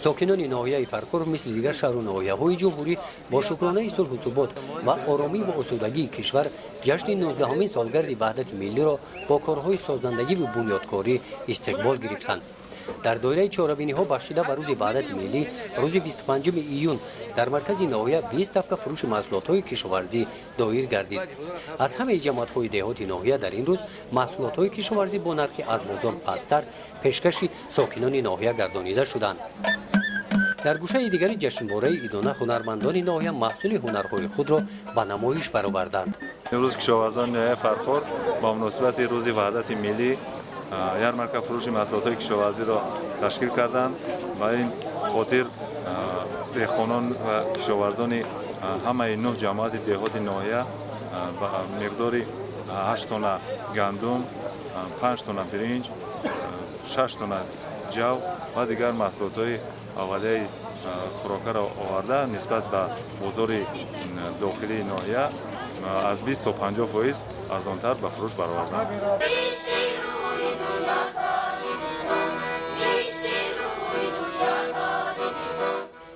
ساکنان ناحیه فرخور مثل دیگر شهر و ناحیه‌های جمهوری با شکرانه صلح و ثبات و آرامی و آسودگی کشور جشن 19 سالگرد وحدت ملی را با کارهای سازندگی و بنیادکاری استقبال گرفتند. در دایره چهاربینی‌ها بخشیده به روز وحدت ملی روز 25 ایون در مرکز ناحیه 20 دفعه فروش محصولات‌های کشاورزی دایر گردید. از همه جماعت‌های دهات ناحیه در این روز محصولات‌های کشاورزی با نرخ از بازار پست‌تر پیشکش ساکنان ناحیه گردانیده شدند. در گوشه دیگری جشنواره ایدانه هنرمندان ناحیه محصول هنرهای خود را به نمایش برآوردند. امروز کشاورزان ناحیه فرخور با مناسبت روز وحدت ملی یارمارک فروش محصولات کشاورزی را تشکیل کردند و این خاطر دهقانان و کشاورزان همه 9 جماعت دهات ناحیه به مقدار 8 تن گندم، 5 تن برنج، 6 تن جو و دیگر محصولات اولیه خوراک را آورده نسبت به بازار داخلی ناحیه از 20 تا 50% ارزان‌تر به فروش برآوردند.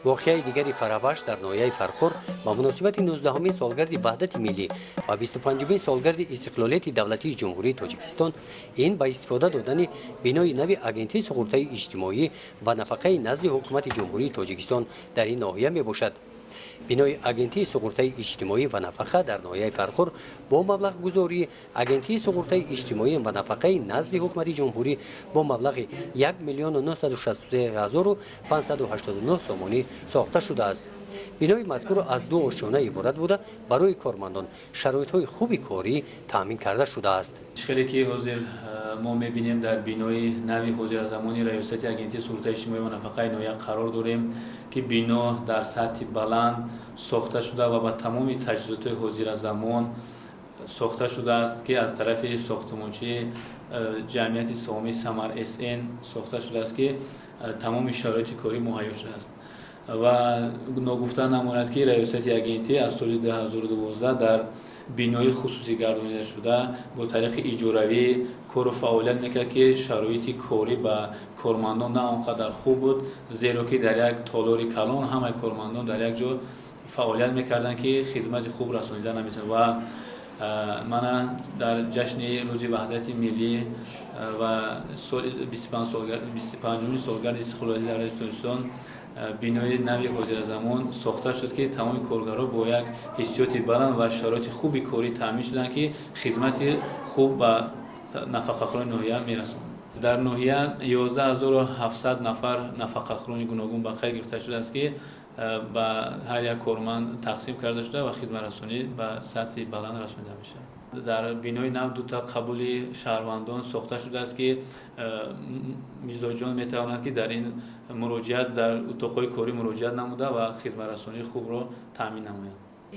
واقعه دیگری فرابش در ناحیه فرخور با مناسبت 19 سالگرد وحدت ملی و 25 سالگرد استقلالیت دولتی جمهوری تاجیکستان این با استفاده دادن بنای نو اجنسی سقوطی اجتماعی و نفقه نزد حکومت جمهوری تاجیکستان در این ناحیه می باشد. بنای اجنسی سقوطی اجتماعی و نفقه در ناحیه فرخور با مبلغ گذاری اجنسی سقوطی اجتماعی و نفقه نزد حکومت جمهوری با مبلغ 1,963,589 سومانی ساخته شده است. بنای مذکور از 2 آشیانه عبارت بوده برای کارمندان شرایط‌های خوبی کاری تامین کرده شده است. اشکالی که حاضر ما می‌بینیم در بنای نوی حاضر از زمانی ریاست اجنسی سقوطی اجتماعی و نفقه ناحیه قرار داریم که بنا در سطح بلند ساخته شده و با تمام تجهیزات حاضر از زمان ساخته شده است که از طرف ساختمانچی جمعیت سهامی سمر SN ساخته شده است که تمام شرایط کاری مهیا شده است و نگفته نماند که ریاست اجنسی از سال 2012 در بنای خصوصی گردانیده شده با طریق اجاروی کار و فعالیت میکرد که شرایط کاری و کارمندان نه آنقدر خوب بود، زیرا که در یک تالار کلان همه کارمندان در یک جا فعالیت میکردن که خدمت خوب رسانیده نمیتونه و من در جشن روز وحدت ملی و 25 سالگرد استقلالیت دولت تاجیکستان بنای نوی حاضر زمان ساخته شد که تمام کارگرها با یک حیثیت بلند و شرایط خوبی کاری تامین شدند که خدمت خوب و نفقه‌خواران ناحیه میرساند. در ناحیه 11700 نفر نفقه‌خواران گوناگون به خیر گرفته شده است که به هر یک کارمند تقسیم کرده شده و خدمت رسانی به سطح بلند رسانیده میشه. در بنای نو 2 تا قبول شهروندان ساخته شده است که مزداجان میتوانند که در این مراجعت در اتاق‌های کاری مراجعت نموده و خدمت رسانی خوب را تامین نمایند.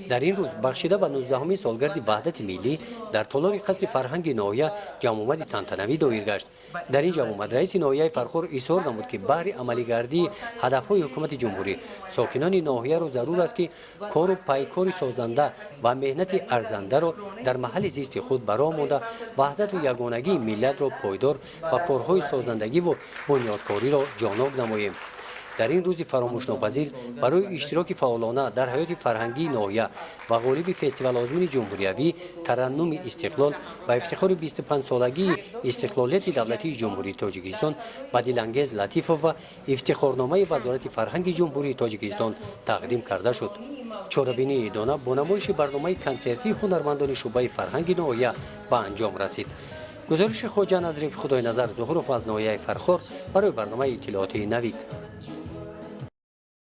در این روز بخشیده به 19 سالگرد وحدت ملی در تالار قصر فرهنگ ناحیه جمع‌آمد تنتنوی دایر گشت. در این جمع‌آمد رئیس ناحیه فرخور اصرار نمود که بهر عملی‌گردی هدف‌های حکومت جمهوری ساکنان ناحیه را ضرور است که کار و پیکار سازنده و مهنت ارزنده را در محل زیست خود برآورده وحدت و یگانگی ملت را پایدار و کارهای سازندگی و بنیادکاری را جانب نماییم. در این روز فراموش ناپذیر برای اشتراک فعالانه در حیات فرهنگی ناحیه و غالب فستیوال آزمون جمهوریوی ترنم استقلال و افتخار 25 سالگی استقلالیت دولتی جمهوری تاجیکستان به دلانگیز لطیفه و افتخارنامه وزارت فرهنگ جمهوری تاجیکستان تقدیم کرده شد. چهاربینی ایدانه با نمایش برنامه کنسرتی هنرمندان شعبه فرهنگ ناحیه به انجام رسید. گزارش خواجه نظریف خدای نظر ظهور از ناحیه فرخور برای برنامه اطلاعاتی نوید.